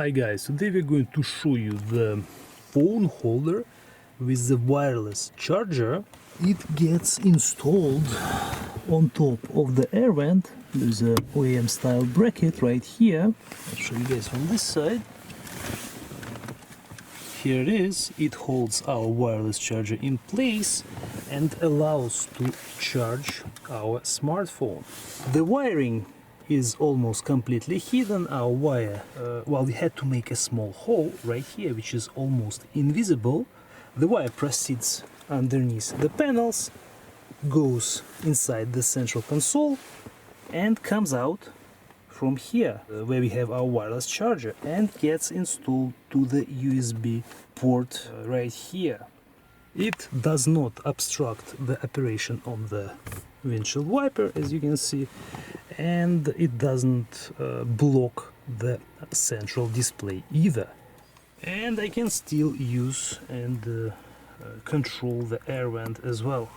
Hi guys, today we're going to show you the phone holder with the wireless charger. It gets installed on top of the air vent. There's a OEM style bracket right here. I'll show you guys from this side. Here it is. It holds our wireless charger in place and allows to charge our smartphone. The wiring is almost completely hidden. Our wire, well, we had to make a small hole right here, which is almost invisible. The wire proceeds underneath the panels, goes inside the central console, and comes out from here, where we have our wireless charger, and gets installed to the USB port right here. It does not obstruct the operation on the windshield wiper, as you can see, and it doesn't block the central display either. And I can still use and control the air vent as well.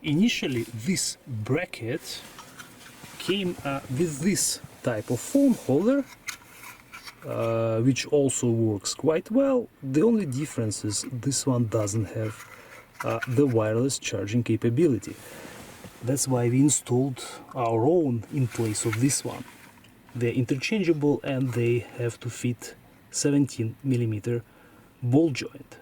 Initially, this bracket came with this type of phone holder, which also works quite well. The only difference is this one doesn't have the wireless charging capability. That's why we installed our own in place of this one. They're interchangeable and they have to fit 17mm ball joint.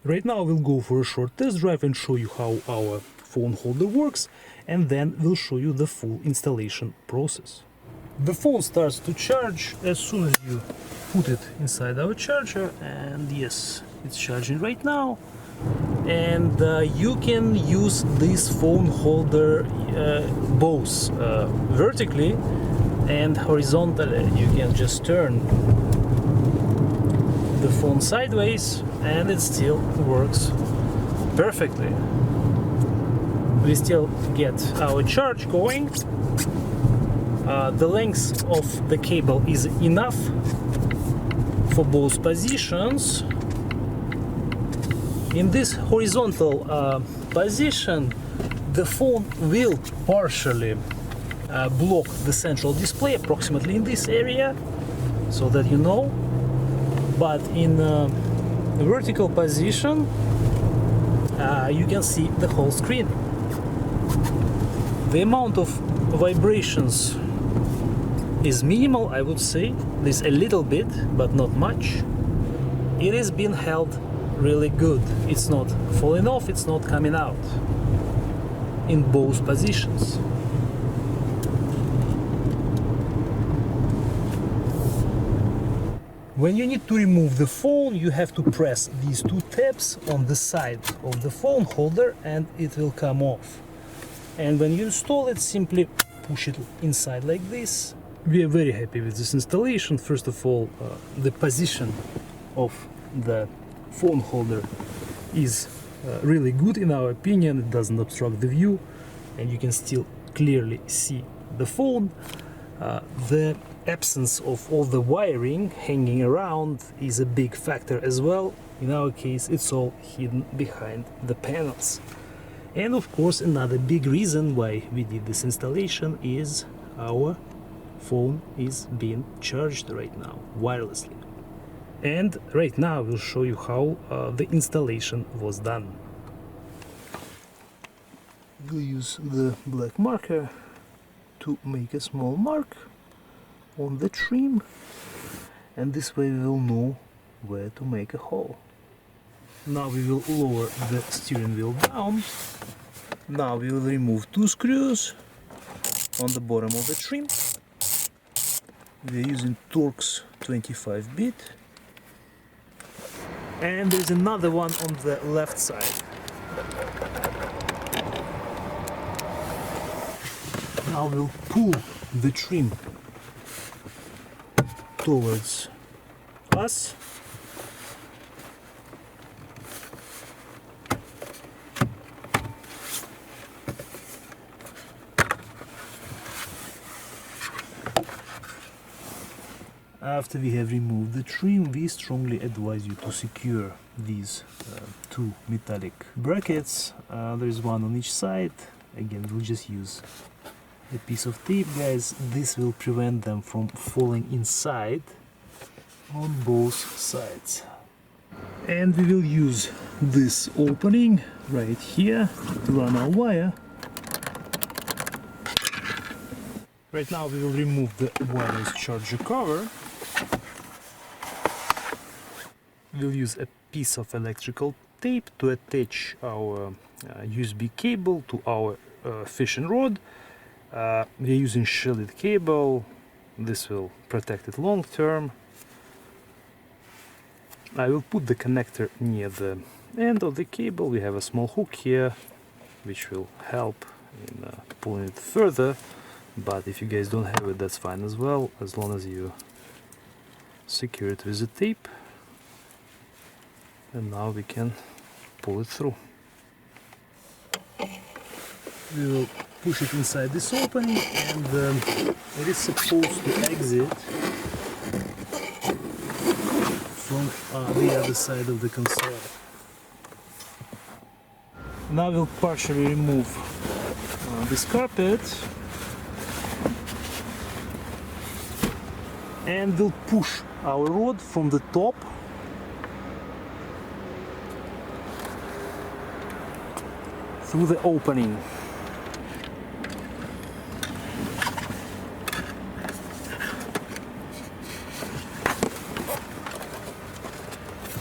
Right now we'll go for a short test drive and show you how our phone holder works, and then we'll show you the full installation process. The phone starts to charge as soon as you put it inside our charger, and yes, it's charging right now. And you can use this phone holder both vertically and horizontally. You can just turn the phone sideways and it still works perfectly. We still get our charge going. The length of the cable is enough for both positions. In this horizontal position, the phone will partially block the central display, approximately in this area, so that you know. But in the vertical position, you can see the whole screen. The amount of vibrations is minimal, I would say. There's a little bit, but not much. It is being held really good. It's not falling off, it's not coming out in both positions. When you need to remove the phone, you have to press these two tabs on the side of the phone holder and it will come off. And when you install it, simply push it inside like this. We are very happy with this installation. First of all, the position of the phone holder is really good in our opinion. It doesn't obstruct the view and you can still clearly see the phone. The absence of all the wiring hanging around is a big factor as well. In our case, it's all hidden behind the panels. And of course, another big reason why we did this installation is our phone is being charged right now wirelessly. And right now we'll show you how the installation was done. We'll use the black marker to make a small mark on the trim, and this way we will know where to make a hole. Now we will lower the steering wheel down. Now we will remove two screws on the bottom of the trim. We are using Torx 25-bit. And there's another one on the left side. Now we'll pull the trim towards us. After we have removed the trim, we strongly advise you to secure these two metallic brackets. There is one on each side. Again, we'll just use a piece of tape, guys. This will prevent them from falling inside on both sides. And we will use this opening right here to run our wire. Right now we will remove the wireless charger cover. We'll use a piece of electrical tape to attach our USB cable to our fishing rod. We are using shielded cable. This will protect it long term. I will put the connector near the end of the cable. We have a small hook here which will help in pulling it further, but if you guys don't have it, that's fine as well, as long as you secure it with the tape. And now we can pull it through. We will push it inside this opening, and it is supposed to exit from the other side of the console. Now we'll partially remove this carpet and we'll push our rod from the top through the opening.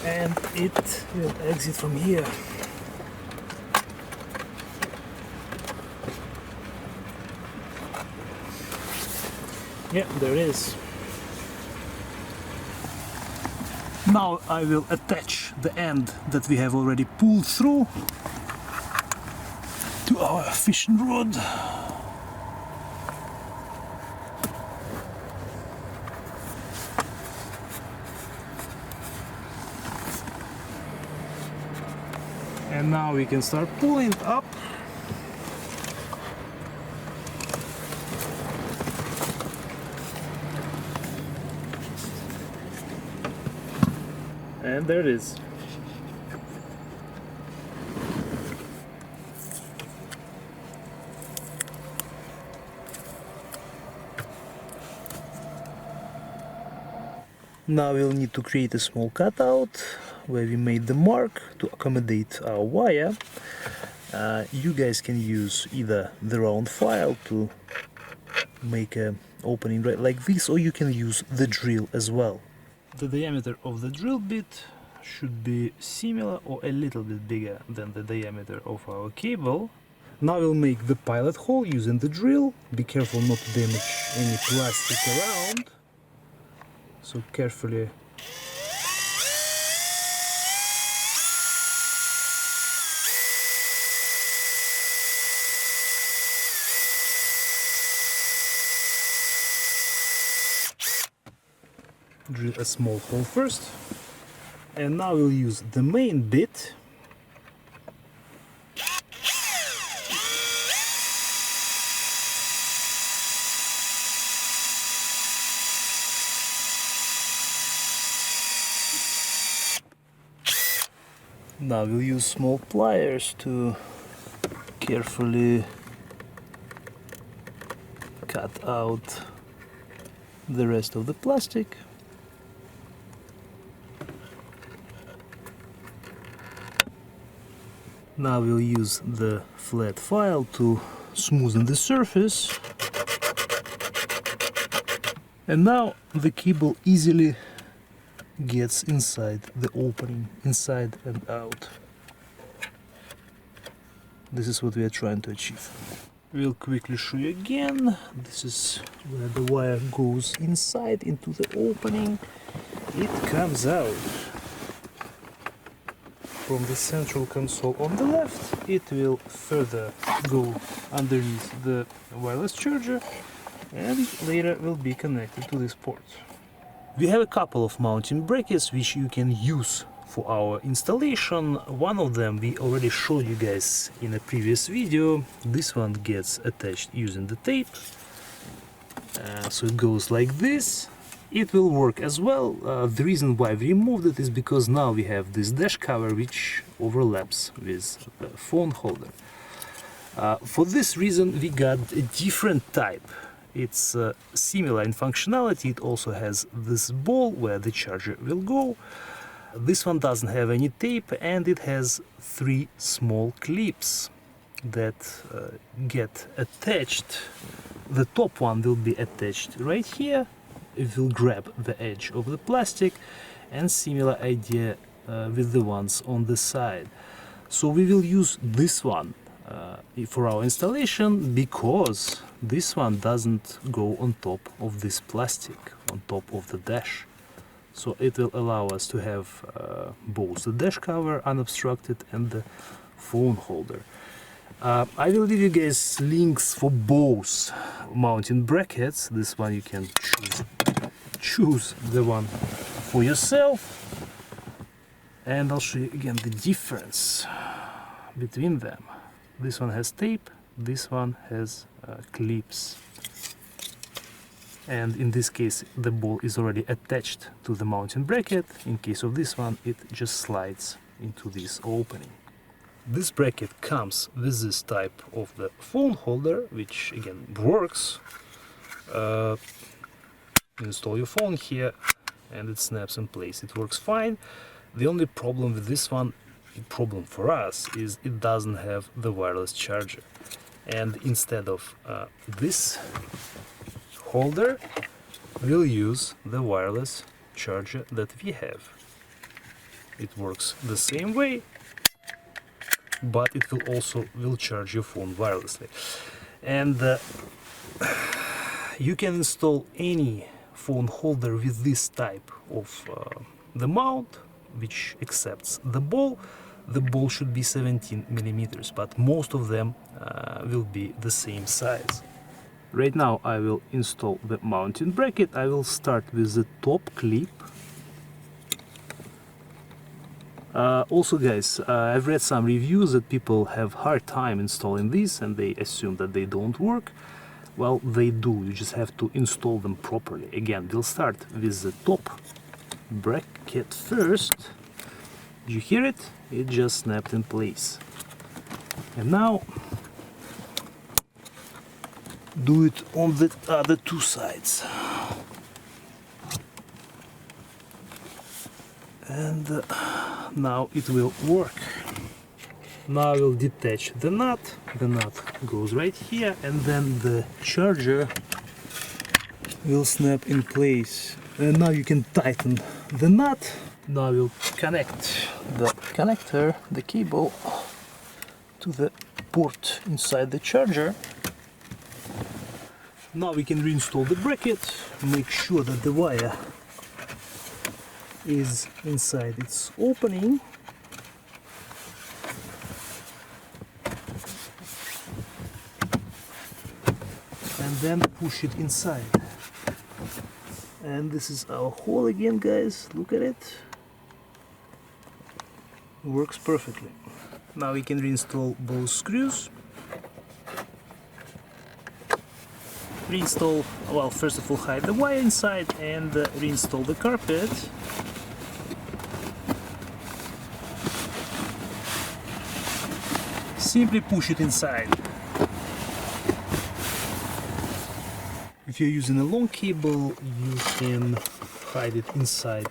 And it will exit from here. Yeah, there it is. Now I will attach the end that we have already pulled through to our fishing rod. And now we can start pulling it up. And there it is. Now we'll need to create a small cutout where we made the mark to accommodate our wire. You guys can use either the round file to make an opening right like this, or you can use the drill as well. The diameter of the drill bit should be similar or a little bit bigger than the diameter of our cable. Now we'll make the pilot hole using the drill. Be careful not to damage any plastic around. So carefully drill a small hole first, and now we'll use the main bit Now we'll use small pliers to carefully cut out the rest of the plastic. Now we'll use the flat file to smoothen the surface. And now the cable easily gets inside the opening, inside and out. This is what we are trying to achieve. We'll quickly show you again. This is where the wire goes inside into the opening. It comes out from the central console on the left. It will further go underneath the wireless charger and later will be connected to this port. We have a couple of mounting brackets which you can use for our installation. One of them we already showed you guys in a previous video. This one gets attached using the tape. So it goes like this. It will work as well. The reason why we removed it is because now we have this dash cover which overlaps with the phone holder. For this reason we got a different type. it's similar in functionality. It also has this ball where the charger will go. This one doesn't have any tape, and it has 3 small clips that get attached. The top one will be attached right here. It will grab the edge of the plastic, and similar idea with the ones on the side. So we will use this one for our installation, because this one doesn't go on top of this plastic, on top of the dash. So it will allow us to have both the dash cover unobstructed and the phone holder. I will leave you guys links for both mounting brackets. This one you can choose the one for yourself, and I'll show you again the difference between them. This one has tape, this one has clips, and in this case the ball is already attached to the mounting bracket. In case of this one, it just slides into this opening. This bracket comes with this type of the phone holder, which again works. Install your phone here and it snaps in place. It works fine. The only problem with this one, problem for us, is it doesn't have the wireless charger. And instead of this holder, we'll use the wireless charger that we have. It works the same way, but it will also charge your phone wirelessly. And you can install any phone holder with this type of the mount, which accepts the ball. The ball should be 17 millimeters, but most of them will be the same size. Right now I will install the mounting bracket. I will start with the top clip. Also guys, I've read some reviews that people have hard time installing these and they assume that they don't work. Well, they do. You just have to install them properly. Again, we'll start with the top bracket first. Did you hear it? It just snapped in place. And now do it on the other 2 sides. And now it will work. Now I will detach the nut. The nut goes right here, and then the charger will snap in place. And now you can tighten the nut. Now we'll connect the connector, the cable, to the port inside the charger. Now we can reinstall the bracket. Make sure that the wire is inside its opening. And then push it inside. And this is our hole again, guys. Look at it. Works perfectly. Now we can reinstall both screws. Reinstall, well, first of all hide the wire inside and reinstall the carpet. Simply push it inside. If you're using a long cable, you can hide it inside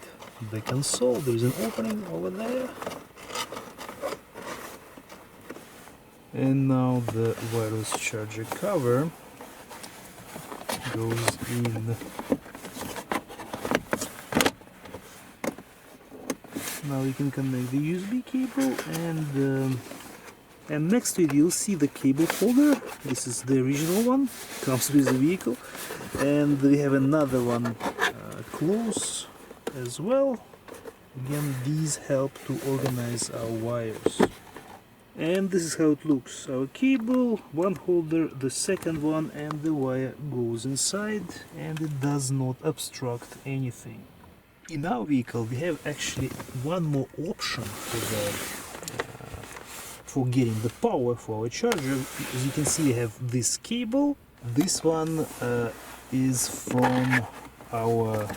the console. There's an opening over there. And now the wireless charger cover goes in. Now we can connect the USB cable, and next to it you'll see the cable holder. This is the original one, comes with the vehicle, and we have another one close as well. Again, these help to organize our wires. And this is how it looks. Our cable, one holder, the second one, and the wire goes inside, and it does not obstruct anything. In our vehicle we have actually one more option for getting the power for our charger. As you can see, we have this cable. This one is from our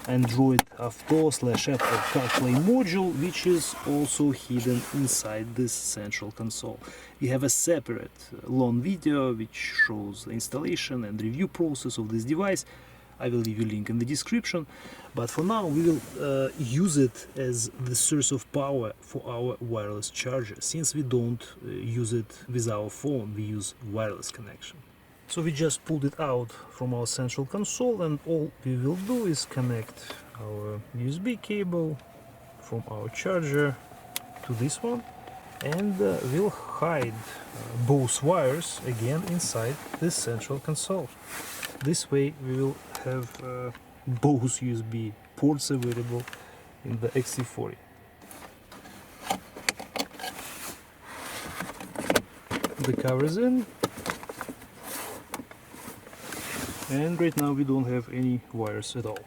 Android Auto/Apple CarPlay module, which is also hidden inside this central console. We have a separate long video which shows the installation and review process of this device. I will leave you a link in the description, but for now we will use it as the source of power for our wireless charger. Since we don't use it with our phone, we use wireless connection. So we just pulled it out from our central console, and all we will do is connect our USB cable from our charger to this one, and we'll hide both wires again inside this central console. This way we will have both USB ports available in the XC40. The cover is in, and right now we don't have any wires at all.